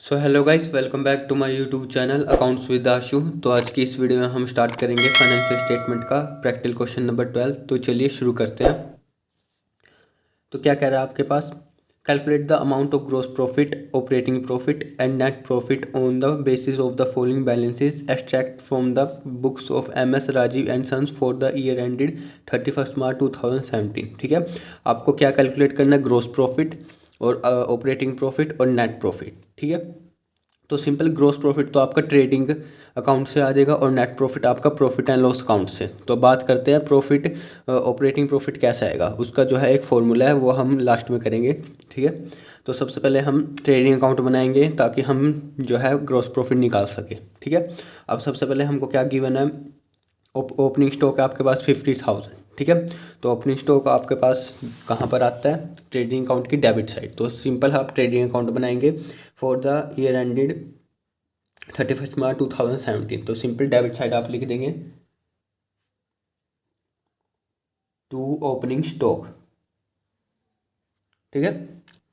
So hello guys, welcome back to my YouTube channel accounts with Ashu. तो आज की इस वीडियो में हम स्टार्ट करेंगे फाइनेंशियल स्टेटमेंट का प्रैक्टिकल क्वेश्चन नंबर 12। तो चलिए शुरू करते हैं। तो क्या कह रहा है आपके पास, calculate the amount of gross profit, operating profit and net profit on the basis of the following balances extract from the books of M S. Rajiv and sons for the year ended 31 March 2017। ठीक है, आपको क्या calculate करना है, gross profit और operating profit और net profit. ठीक है, तो सिंपल ग्रॉस प्रॉफिट तो आपका ट्रेडिंग अकाउंट से आ जाएगा और नेट प्रॉफिट आपका प्रॉफिट एंड लॉस अकाउंट से। तो बात करते हैं प्रॉफिट, ऑपरेटिंग प्रॉफिट कैसा आएगा, उसका जो है एक फॉर्मूला है वो हम लास्ट में करेंगे। ठीक है, तो सबसे पहले हम ट्रेडिंग अकाउंट बनाएंगे ताकि हम जो है ग्रॉस प्रॉफिट निकाल सके। ठीक है, अब सबसे पहले हमको क्या गिवन है, ओपनिंग स्टॉक है आपके पास 50,000। ठीक है, तो ओपनिंग स्टॉक आपके पास कहाँ पर आता है, ट्रेडिंग अकाउंट की डेबिट साइड। तो सिंपल आप ट्रेडिंग अकाउंट बनाएंगे for the year ended 31 March 2017। तो सिंपल डेबिट साइड आप लिख देंगे टू ओपनिंग स्टॉक। ठीक है,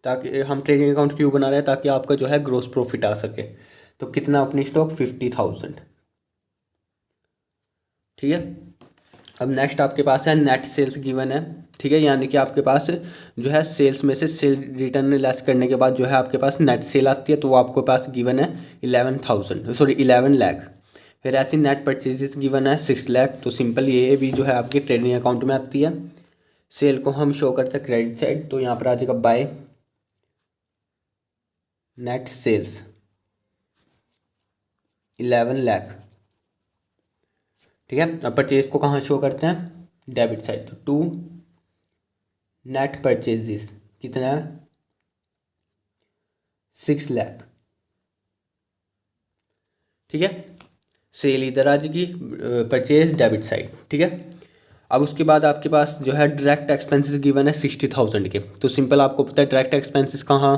ताकि हम ट्रेडिंग अकाउंट क्यों बना रहे हैं, ताकि आपका जो है ग्रॉस प्रॉफिट आ सके। तो कितना ओपनिंग स्टॉक 50,000। ठीक है, अब नेक्स्ट आपके पास है नेट सेल्स गिवन है। ठीक है, यानी कि आपके पास जो है सेल्स में से सेल रिटर्न लेस करने के बाद जो है आपके पास नेट सेल आती है, तो वो आपके पास गिवन है 11 लाख। फिर ऐसी नेट परचेजेस गिवन है 6 लाख। तो सिंपल ये भी जो है आपके ट्रेडिंग अकाउंट में आती है। सेल को हम शो करते हैं क्रेडिट साइड, तो यहाँ पर आ जाएगा बाय नेट सेल्स 11 लाख। ठीक है, अब परचेज को कहाँ शो करते हैं, डेबिट साइड। तो टू नेट परचेजेस कितना है 6 लाख। ठीक है, सेल इधर आ जाएगी, परचेज डेबिट साइड। ठीक है, अब उसके बाद आपके पास जो है डायरेक्ट एक्सपेंसेस गिवन है 60,000 के। तो सिंपल आपको पता है डायरेक्ट एक्सपेंसेस कहाँ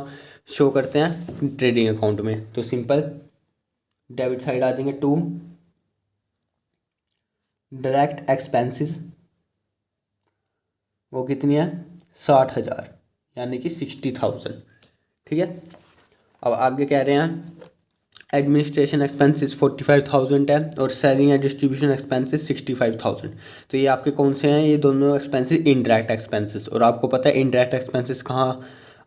शो करते हैं, ट्रेडिंग अकाउंट में। तो सिंपल डेबिट साइड आ जाएंगे टू डायरेक्ट एक्सपेंसेस, वो कितनी है 60,000, यानी कि 60,000। ठीक है, अब आगे कह रहे हैं एडमिनिस्ट्रेशन एक्सपेंसेस 45,000 है और सेलिंग एंड डिस्ट्रीब्यूशन एक्सपेंसेस 65,000। तो ये आपके कौन से हैं, ये दोनों एक्सपेंसेस इनडायरेक्ट एक्सपेंसेस। और आपको पता है इनडायरेक्ट एक्सपेंसेस कहाँ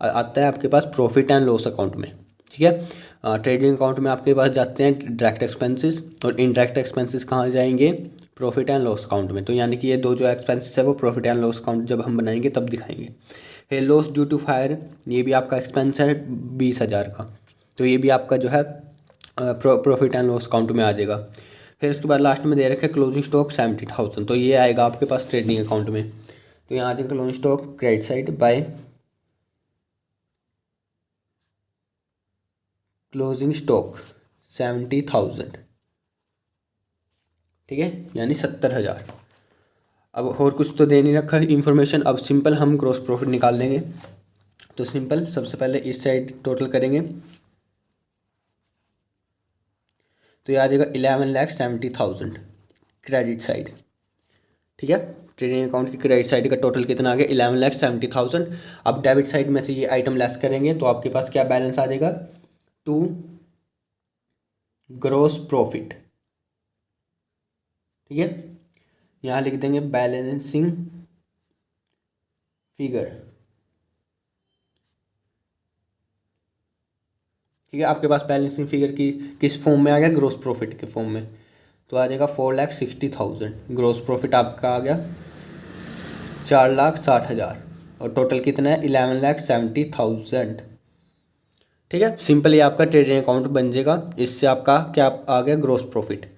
आता है, आपके पास प्रॉफिट एंड लॉस अकाउंट में। ठीक है, ट्रेडिंग अकाउंट में आपके पास जाते हैं डायरेक्ट एक्सपेंसेस और इनडायरेक्ट एक्सपेंसेस कहाँ जाएंगे, प्रॉफिट एंड लॉस अकाउंट में। तो यानी कि ये दो जो एक्सपेंसेस है वो प्रॉफिट एंड लॉस अकाउंट जब हम बनाएंगे तब दिखाएंगे। फिर लॉस ड्यू टू फायर, ये भी आपका एक्सपेंस है 20,000 का। तो ये भी आपका जो है प्रॉफिट एंड लॉस अकाउंट में आ जाएगा। फिर उसके बाद लास्ट में दे रखे क्लोजिंग स्टॉक 70,000। तो ये आएगा आपके पास ट्रेडिंग अकाउंट में। तो यहाँ आ जाएगा closing stock credit side by closing stock 70,000। ठीक है, यानी 70,000। अब और कुछ तो दे नहीं रखा इंफॉर्मेशन। अब सिंपल हम ग्रॉस प्रॉफिट निकाल लेंगे। तो सिंपल सबसे पहले इस साइड टोटल करेंगे, तो ये आ जाएगा 11,70,000 क्रेडिट साइड। ठीक है, ट्रेडिंग अकाउंट की क्रेडिट साइड का टोटल कितना आ गया 11,70,000। अब डेबिट साइड में से ये आइटम लेस करेंगे तो आपके पास क्या बैलेंस आ जाएगा, टू ग्रॉस प्रॉफिट। ठीक है, यहाँ लिख देंगे बैलेंसिंग फिगर। ठीक है, आपके पास बैलेंसिंग फिगर की किस फॉर्म में आ गया, ग्रॉस प्रॉफिट के फॉर्म में। तो आ जाएगा 4,60,000। ग्रॉस प्रॉफिट आपका आ गया 4,60,000 और टोटल कितना है 11,70,000। ठीक है, सिंपली आपका ट्रेडिंग अकाउंट बन जाएगा। इससे आपका क्या आ गया, ग्रॉस प्रॉफिट।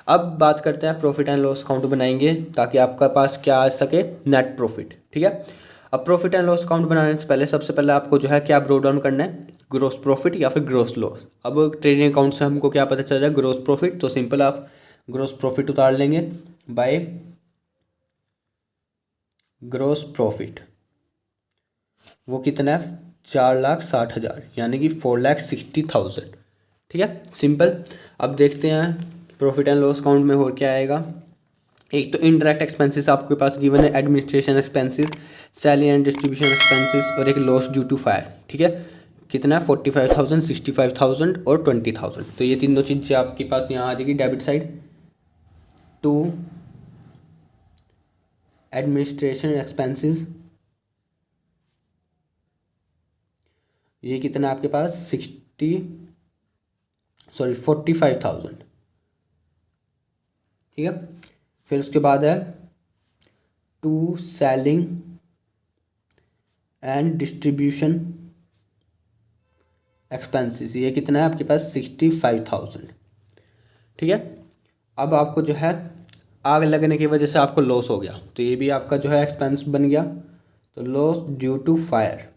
अब बात करते हैं प्रॉफिट एंड लॉस अकाउंट बनाएंगे ताकि आपका पास क्या आ सके, नेट प्रॉफिट। ठीक है, अब प्रॉफिट एंड लॉस अकाउंट बनाने से पहले सबसे पहले आपको जो है क्या ब्रोक डाउन करना है, ग्रॉस प्रॉफिट या फिर ग्रॉस लॉस। अब ट्रेडिंग अकाउंट से हमको क्या पता चल रहा है, ग्रॉस प्रॉफिट। तो सिंपल आप ग्रॉस प्रॉफिट उतार लेंगे बाय ग्रॉस प्रॉफिट, वो कितना है 4,60,000, यानी कि 4,60,000। ठीक है, सिंपल। अब देखते हैं प्रॉफिट एंड लॉस अकाउंट में और क्या आएगा। एक तो इनडायरेक्ट एक्सपेंसेस आपके पास गिवन है, administration expenses, salary and distribution expenses और एक लॉस ड्यू टू फायर। ठीक है, कितना है 45,000, 65,000 और 20,000। तो ये तीनों चीज़ें आपके पास यहाँ आ जाएगी debit side. To administration expenses, ये कितना आपके पास 45,000, ठीक है। फिर उसके बाद है to selling and distribution expenses, ये कितना है आपके पास 65,000, ठीक है। अब आपको जो है आग लगने की वजह से आपको लॉस हो गया, तो ये भी आपका जो है एक्सपेंस बन गया। तो लॉस ड्यू टू फायर,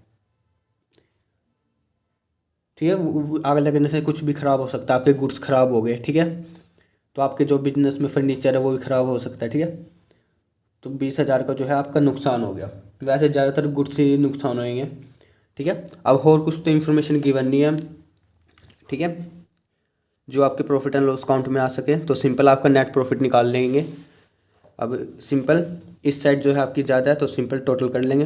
ठीक है। आग लगने से कुछ भी ख़राब हो सकता है, आपके गुड्स ख़राब हो गए, ठीक है। तो आपके जो बिजनेस में फर्नीचर है वो भी ख़राब हो सकता है, ठीक है। तो 20,000 का जो है आपका नुकसान हो गया। वैसे ज़्यादातर गुड्स से नुकसान होएंगे, ठीक है। अब और कुछ तो इन्फॉर्मेशन गिवन नहीं है, ठीक है, जो आपके प्रॉफिट एंड लॉस अकाउंट में आ सके। तो सिंपल आपका नेट प्रॉफिट निकाल लेंगे। अब सिंपल इस साइड जो है आपकी ज़्यादा है तो सिंपल टोटल कर लेंगे।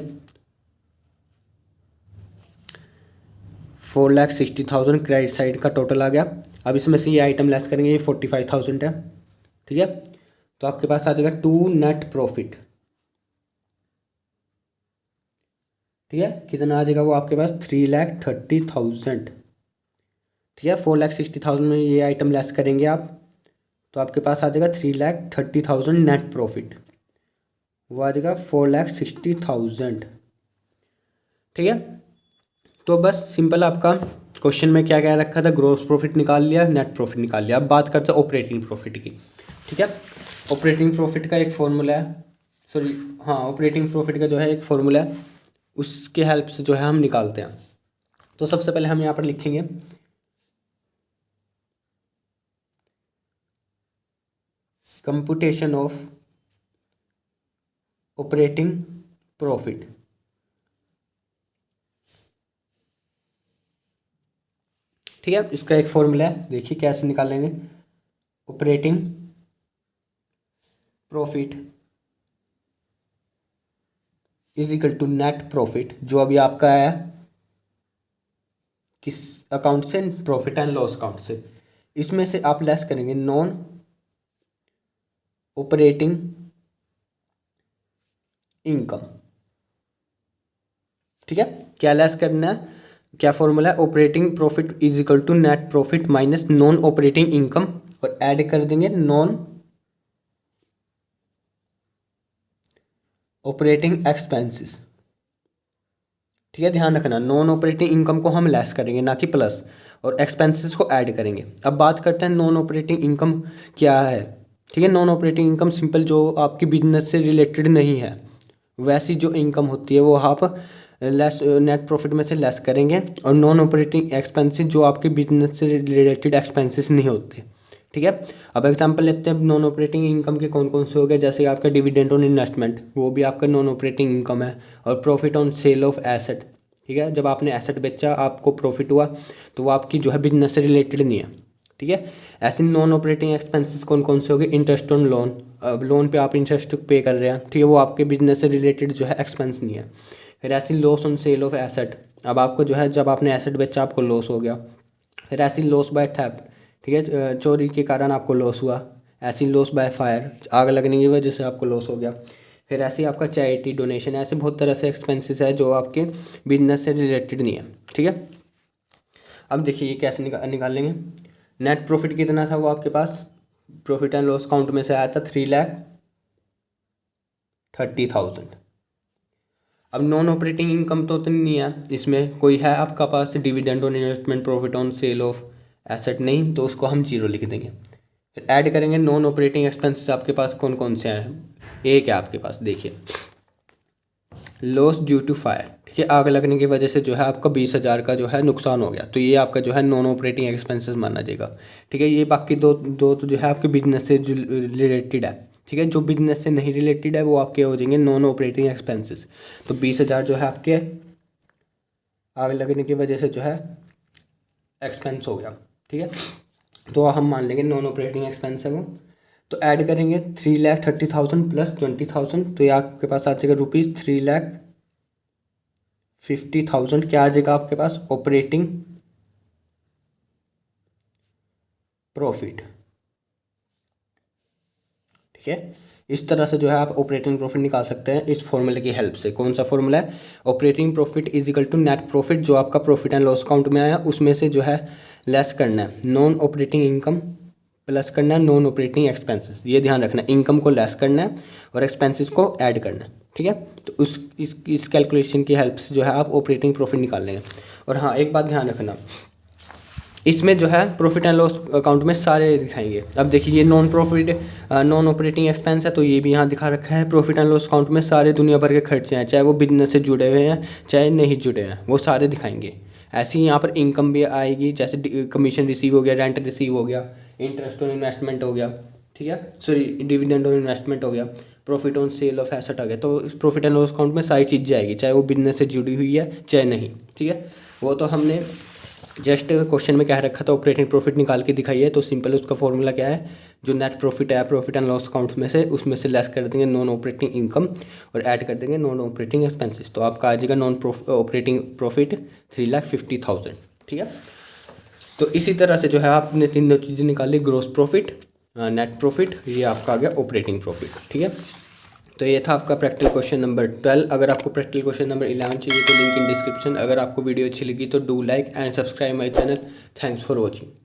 4,60,000 क्रेडिट साइड का टोटल आ गया। अब इसमें से ये आइटम लेस करेंगे, ये 45,000 है, ठीक है। तो आपके पास आ जाएगा टू नेट प्रॉफिट, ठीक है। कितना आ जाएगा वो आपके पास 3,30,000, ठीक है। 4,60,000 में ये आइटम लेस करेंगे आप, तो आपके पास आ जाएगा 3,30,000 नेट प्रॉफिट, वो आ जाएगा 4,60,000, ठीक है। तो बस सिंपल आपका क्वेश्चन में क्या क्या रखा था, ग्रॉस प्रॉफिट निकाल लिया, नेट प्रॉफिट निकाल लिया। अब बात करते हैं ऑपरेटिंग प्रॉफिट की, ठीक है। ऑपरेटिंग प्रॉफिट का एक फॉर्मूला है, सॉरी हाँ, ऑपरेटिंग प्रॉफिट का जो है एक फॉर्मूला है, उसके हेल्प से जो है हम निकालते हैं। तो सबसे पहले हम यहाँ पर लिखेंगे कंप्यूटेशन ऑफ ऑपरेटिंग प्रॉफिट, ठीक है। इसका एक फॉर्मूला है, देखिए कैसे निकालेंगे। Operating profit is equal to net profit, जो अभी आपका है किस अकाउंट से, प्रॉफिट एंड लॉस अकाउंट से। इसमें से आप लेस करेंगे नॉन ऑपरेटिंग इनकम, ठीक है। क्या लेस करना है, क्या फॉर्मूला है, operating profit is equal to net profit minus non operating income, और ऐड कर देंगे नॉन ऑपरेटिंग एक्सपेंसेस, ठीक है। ध्यान रखना, नॉन ऑपरेटिंग इनकम को हम लेस करेंगे ना कि प्लस, और एक्सपेंसेस को ऐड करेंगे। अब बात करते हैं नॉन ऑपरेटिंग इनकम क्या है, ठीक है। नॉन ऑपरेटिंग इनकम सिंपल जो आपकी बिजनेस से रिलेटेड नहीं है, वैसी जो इनकम होती है वो आप लेस नेट प्रॉफिट में से लेस करेंगे, और नॉन ऑपरेटिंग एक्सपेंसेस जो आपके बिजनेस से रिलेटेड एक्सपेंसेस नहीं होते, ठीक है। अब एग्जांपल लेते हैं नॉन ऑपरेटिंग इनकम के कौन कौन से हो गए, जैसे आपका डिविडेंड ऑन इन्वेस्टमेंट, वो भी आपका नॉन ऑपरेटिंग इनकम है, और profit on sale of asset, ठीक है। जब आपने एसेट बेचा आपको प्रॉफिट हुआ, तो वो आपकी जो है बिजनेस से रिलेटेड नहीं है, ठीक है। ऐसे नॉन ऑपरेटिंग एक्सपेंसेस कौन कौन से हो गए, इंटरेस्ट ऑन लोन, अब लोन पे आप इंटरेस्ट पे कर रहे हैं, ठीक है, वो आपके बिजनेस से रिलेटेड जो है एक्सपेंस नहीं है। फिर ऐसी loss on sale of asset, अब आपको जो है जब आपने एसेट बेचा आपको लॉस हो गया। फिर ऐसी लॉस बाय थेफ्ट, ठीक है, चोरी के कारण आपको लॉस हुआ। ऐसी लॉस बाय फायर, आग लगने की वजह से आपको लॉस हो गया। फिर ऐसी आपका चैरिटी डोनेशन, ऐसे बहुत तरह से एक्सपेंसेस है जो आपके बिजनेस से रिलेटेड नहीं है, ठीक है। अब देखिए ये कैसे निकाल लेंगे। नेट प्रॉफिट कितना था वो आपके पास, प्रॉफिट एंड लॉस अकाउंट में से आया था 3,30,000। अब नॉन ऑपरेटिंग इनकम तो उतनी नहीं है, इसमें कोई है आपका पास dividend on investment, profit on sale of asset नहीं, तो उसको हम जीरो लिख देंगे। फिर ऐड करेंगे नॉन ऑपरेटिंग एक्सपेंसेस, आपके पास कौन कौन से हैं, एक है आपके पास, देखिए लॉस ड्यू टू फायर, ठीक है, आग लगने की वजह से जो है आपका 20,000 का जो है नुकसान हो गया, तो ये आपका जो है नॉन ऑपरेटिंग एक्सपेंसेस माना जाएगा, ठीक है। ये बाकी दो दो तो जो है आपके बिजनेस से रिलेटेड है, ठीक है। जो बिजनेस से नहीं रिलेटेड है वो आपके हो जाएंगे नॉन ऑपरेटिंग एक्सपेंसेस। तो 20,000 जो है आपके आग लगने की वजह से जो है एक्सपेंस हो गया, ठीक है। तो हम मान लेंगे नॉन ऑपरेटिंग एक्सपेंस है वो। तो ऐड करेंगे 3,30,000 प्लस 20,000, तो ये आपके पास आ जाएगा ₹3,50,000, 50,000 क्या आ जाएगा आपके पास, ऑपरेटिंग प्रॉफिट। ठीक है, इस तरह से जो है आप ऑपरेटिंग प्रॉफिट निकाल सकते हैं इस फॉर्मूले की हेल्प से। कौन सा फॉर्मूला है, operating profit is equal to net profit, जो आपका प्रॉफिट एंड लॉस अकाउंट में आया उसमें से जो है लेस करना है नॉन ऑपरेटिंग इनकम, प्लस करना है नॉन ऑपरेटिंग एक्सपेंसेस। ये ध्यान रखना है, इनकम को लेस करना है और एक्सपेंसेस को ऐड करना है। ठीक है, तो इस कैलकुलेशन की हेल्प से जो है आप ऑपरेटिंग प्रॉफिट निकाल लेंगे। और हाँ, एक बात ध्यान रखना, इसमें जो है प्रॉफिट एंड लॉस अकाउंट में सारे दिखाएंगे। अब देखिए ये नॉन ऑपरेटिंग एक्सपेंस है, तो ये भी यहाँ दिखा रखा है। प्रॉफिट एंड लॉस अकाउंट में सारे दुनिया भर के खर्चे हैं, चाहे वो बिजनेस से जुड़े हुए हैं चाहे नहीं जुड़े हैं, वो सारे दिखाएंगे। ऐसे ही यहाँ पर इनकम भी आएगी, जैसे कमीशन रिसीव हो गया, रेंट रिसीव हो गया, इंटरेस्ट ऑन इन्वेस्टमेंट हो गया, ठीक है, सॉरी डिविडेंड ऑन इन्वेस्टमेंट हो गया, profit on sale of asset आ गया। तो इस प्रॉफिट एंड लॉस अकाउंट में सारी चीज़ें आएगी, चाहे वो बिजनेस से जुड़ी हुई है चाहे नहीं। ठीक है, वो तो हमने जस्ट क्वेश्चन में कह रखा था ऑपरेटिंग प्रॉफिट निकाल के दिखाई है। तो सिंपल उसका फॉर्मूला क्या है, जो नेट प्रॉफिट है प्रॉफिट एंड लॉस अकाउंट में से, उसमें से लेस कर देंगे नॉन ऑपरेटिंग इनकम और ऐड कर देंगे नॉन ऑपरेटिंग एक्सपेंसेस। तो आपका आ जाएगा नॉन ऑपरेटिंग प्रॉफिट 3,50,000। ठीक है, तो इसी तरह से जो है आपने तीनों चीज़ें निकाली, ग्रोस प्रॉफिट, नेट प्रॉफिट, ये आपका आ गया ऑपरेटिंग प्रॉफिट। ठीक है, तो ये था आपका प्रैक्टिकल क्वेश्चन नंबर 12। अगर आपको प्रैक्टिकल क्वेश्चन नंबर 11 चाहिए तो लिंक इन डिस्क्रिप्शन। अगर आपको वीडियो अच्छी लगी तो do like and subscribe my channel. Thanks for watching.